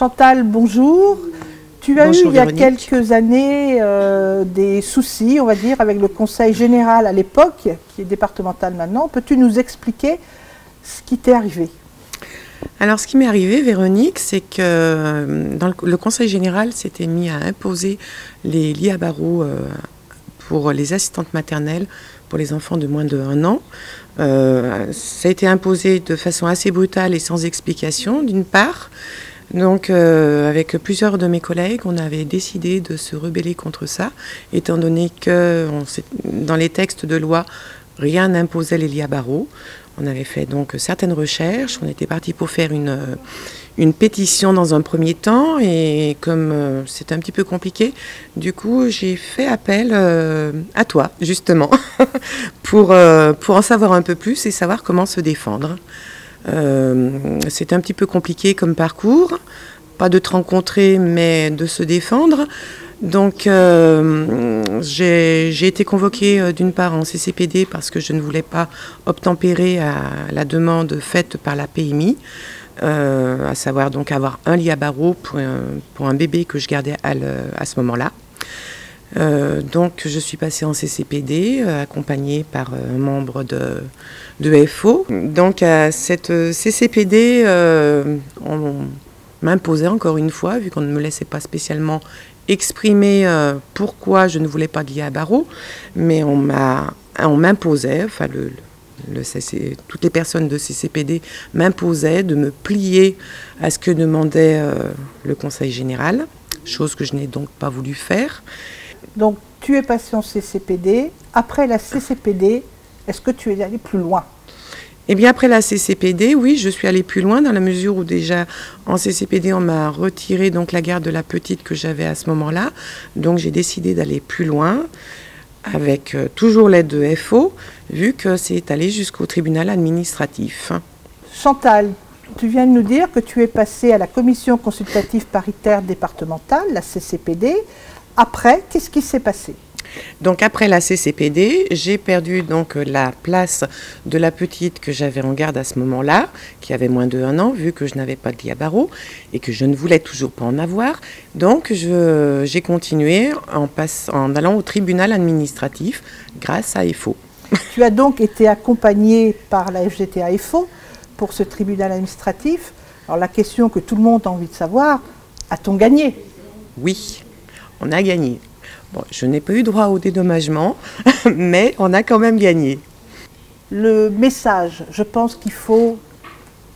Chantal, bonjour. Tu as Bonjour, eu il y a Véronique. quelques années des soucis, on va dire, avec le Conseil général à l'époque, qui est départemental maintenant. Peux-tu nous expliquer ce qui t'est arrivé? Alors, ce qui m'est arrivé, Véronique, c'est que dans le Conseil général s'était mis à imposer les lits à barreaux pour les assistantes maternelles pour les enfants de moins de 1 an. Ça a été imposé de façon assez brutale et sans explication, d'une part. Donc, avec plusieurs de mes collègues, on avait décidé de se rebeller contre ça, étant donné que dans les textes de loi, rien n'imposait les lits à barreaux. On avait fait donc certaines recherches, on était parti pour faire une pétition dans un premier temps, et comme c'était un petit peu compliqué, du coup j'ai fait appel à toi, justement, pour en savoir un peu plus et savoir comment se défendre. C'était un petit peu compliqué comme parcours, pas de te rencontrer, mais de se défendre. Donc j'ai été convoquée d'une part en CCPD parce que je ne voulais pas obtempérer à la demande faite par la PMI, à savoir donc avoir un lit à barreaux pour un bébé que je gardais à ce moment-là. Donc je suis passée en CCPD, accompagnée par un membre de FO. Donc à cette CCPD, on m'imposait encore une fois, vu qu'on ne me laissait pas spécialement exprimer pourquoi je ne voulais pas de lit à barreaux, mais on m'imposait, enfin toutes les personnes de CCPD m'imposaient de me plier à ce que demandait le Conseil général, chose que je n'ai donc pas voulu faire. Donc, tu es passé en CCPD. Après la CCPD, est-ce que tu es allé plus loin? Eh bien, après la CCPD, oui, je suis allée plus loin dans la mesure où déjà en CCPD, on m'a retiré donc la garde de la petite que j'avais à ce moment-là. Donc, j'ai décidé d'aller plus loin avec toujours l'aide de FO, vu que c'est allé jusqu'au tribunal administratif. Chantal, tu viens de nous dire que tu es passée à la commission consultative paritaire départementale, la CCPD. Après, qu'est-ce qui s'est passé? Donc après la CCPD, j'ai perdu donc la place de la petite que j'avais en garde à ce moment-là, qui avait moins de 1 an, vu que je n'avais pas de lit à barreaux et que je ne voulais toujours pas en avoir. Donc j'ai continué en allant au tribunal administratif grâce à FO. Tu as donc été accompagnée par la FGTA FO pour ce tribunal administratif. Alors la question que tout le monde a envie de savoir, a-t-on gagné? Oui, on a gagné. Bon, je n'ai pas eu droit au dédommagement, mais on a quand même gagné. Le message, je pense qu'il faut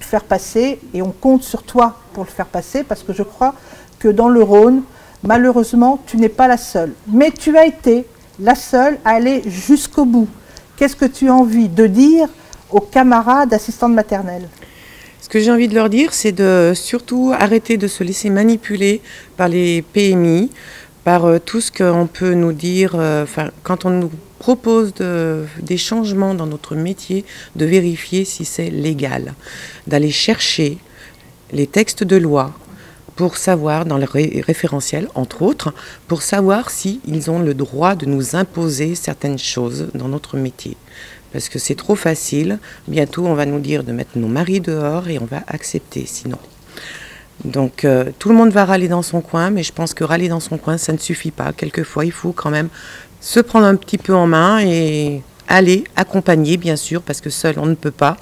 le faire passer, et on compte sur toi pour le faire passer, parce que je crois que dans le Rhône, malheureusement, tu n'es pas la seule. Mais tu as été la seule à aller jusqu'au bout. Qu'est-ce que tu as envie de dire aux camarades assistantes maternelles? Ce que j'ai envie de leur dire, c'est de surtout arrêter de se laisser manipuler par les PMI, par tout ce qu'on peut nous dire, quand on nous propose des changements dans notre métier, de vérifier si c'est légal, d'aller chercher les textes de loi pour savoir, dans le référentiel entre autres, pour savoir s'ils ont le droit de nous imposer certaines choses dans notre métier. Parce que c'est trop facile, bientôt on va nous dire de mettre nos maris dehors et on va accepter sinon. Donc tout le monde va râler dans son coin, mais je pense que râler dans son coin, ça ne suffit pas. Quelquefois, il faut quand même se prendre un petit peu en main et aller accompagner, bien sûr, parce que seul on ne peut pas,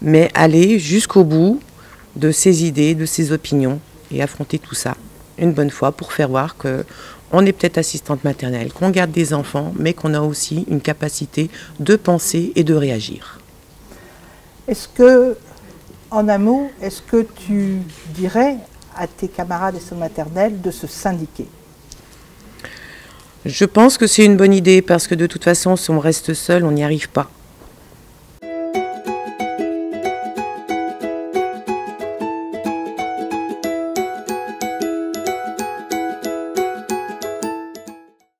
mais aller jusqu'au bout de ses idées, de ses opinions et affronter tout ça une bonne fois pour faire voir qu'on est peut-être assistante maternelle, qu'on garde des enfants, mais qu'on a aussi une capacité de penser et de réagir. Est-ce que, en un mot, est-ce que tu dirais à tes camarades assistantes maternelles de se syndiquer? Je pense que c'est une bonne idée parce que de toute façon, si on reste seul, on n'y arrive pas.